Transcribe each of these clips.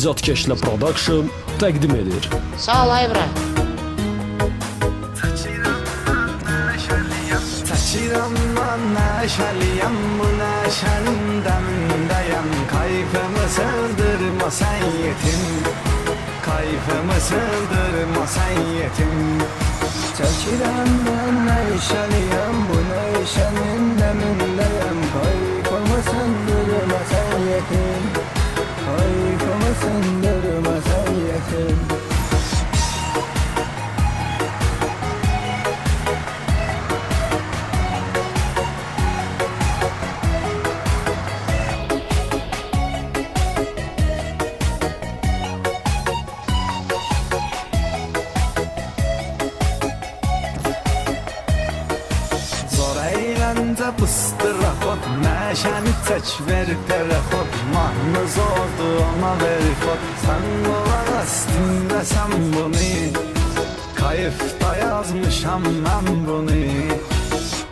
Cadkeşlə Production təqdim edir. Sağ ol Ayvra. Çaçıramdan neşəliyəm, bu neşənin dəmindəyəm. Kayfımı sığdırma sən yetim, kayfımı sığdırma sən yetim. Çaçıramdan neşəliyəm, bu neşənin dəmindəyəm. Kayfımı sığdırma sən yetim, kayfımı sığdırma sən yetim. Eğlence bıstıra xod, nəşəni çək ver perə xod. Mahnı zordu ona ver xod, sən olaq əstində sən bunu. Kayıfda yazmışam mən bunu.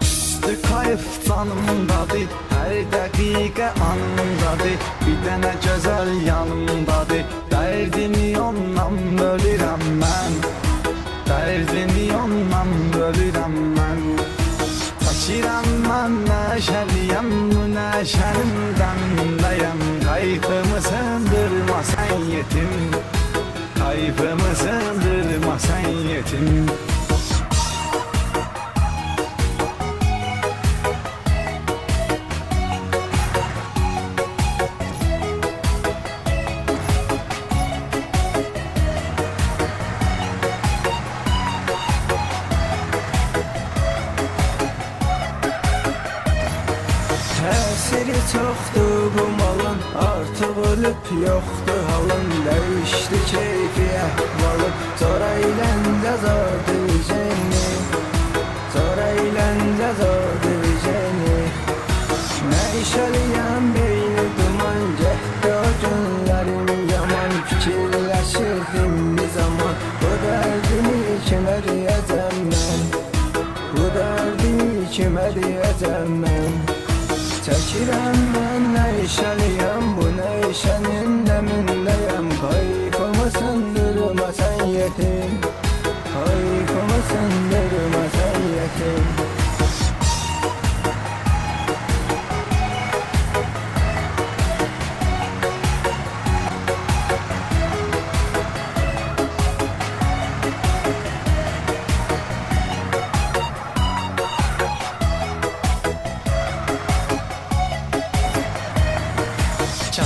Üstü kayıf canımdadır, hər dəqiqə anımdadır. Bir dənə gözəl yanımdadır, dərdini ondan bölürəm mən, dərdini ondan bölürəm mən. Çaçıramdan neşəliyəm, bu neşənin dəmindəyəm. Kayfımı sığdırma sən yetim, kayfımı sığdırma sən yetim. Təsiri çoxdur bu malın, artıq ölüb yoxdur halın. Dəyişdi keyfi əhvalın, zor əyləncə zor divizeni, zor əyləncə zor divizeni. Nəşəliyəm beyni duman, getdi o günlərim yaman. Fikirləşirdim bir zaman, bu dərdimi kimə deyəcəm mən, bu dərdimi kimə deyəcəm mən. Çəkirəm mən neşəliyəm, bu neşənin dəmindəyəm. Kayfımı sındırma sən yetim, kayfımı sındırma sən yetim.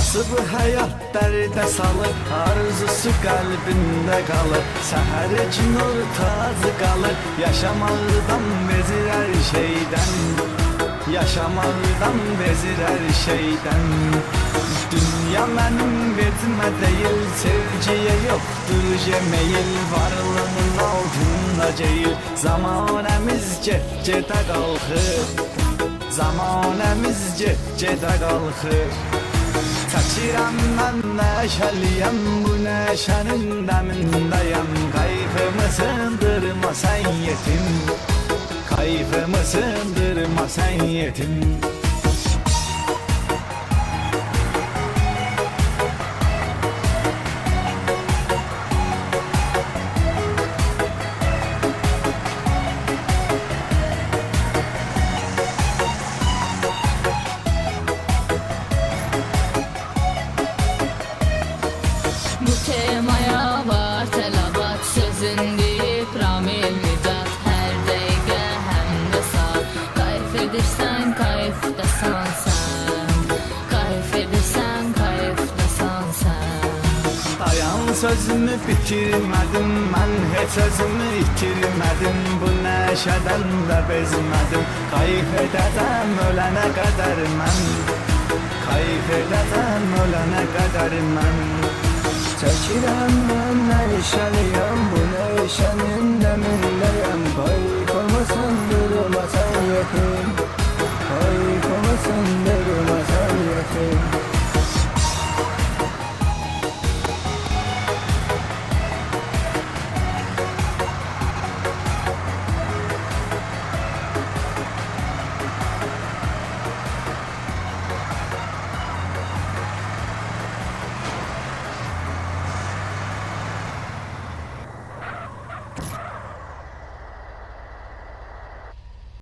Kasıbı həyat dərdə salır, arzusu qəlbində qalır. Səhərəcin nur tazı qalır, yaşamaqdan bezir hər şeydən, yaşamaqdan bezir hər şeydən. Dünya mənim vecimə deyil, sevgiyə yoxdur meyil. Varlığın altında ceyil, zamanəmiz get-gedə qalxır, zamanəmiz get-gedə qalxır. Çaçıram mən neşəliyəm, bu neşənin dəmindəyəm. Kayfımı sığdırma sən yetim, kayfımı sığdırma sən yetim. Bu temaya var tələbat, sözündür Ramil Nicat. Hər dəqiqə həm də saat, kayf edirsən, kayfdasan sən, kayf edirsən, kayfdasan sən. Dayan sözümü bitirmədim, mən heç özümü itirmədim. Bu nəşədən də bezmədim, kayf edəcəm ölənə qədər mən, kayf edəcəm ölənə qədər mən. Çəkirəm mən neşəliyəm, bu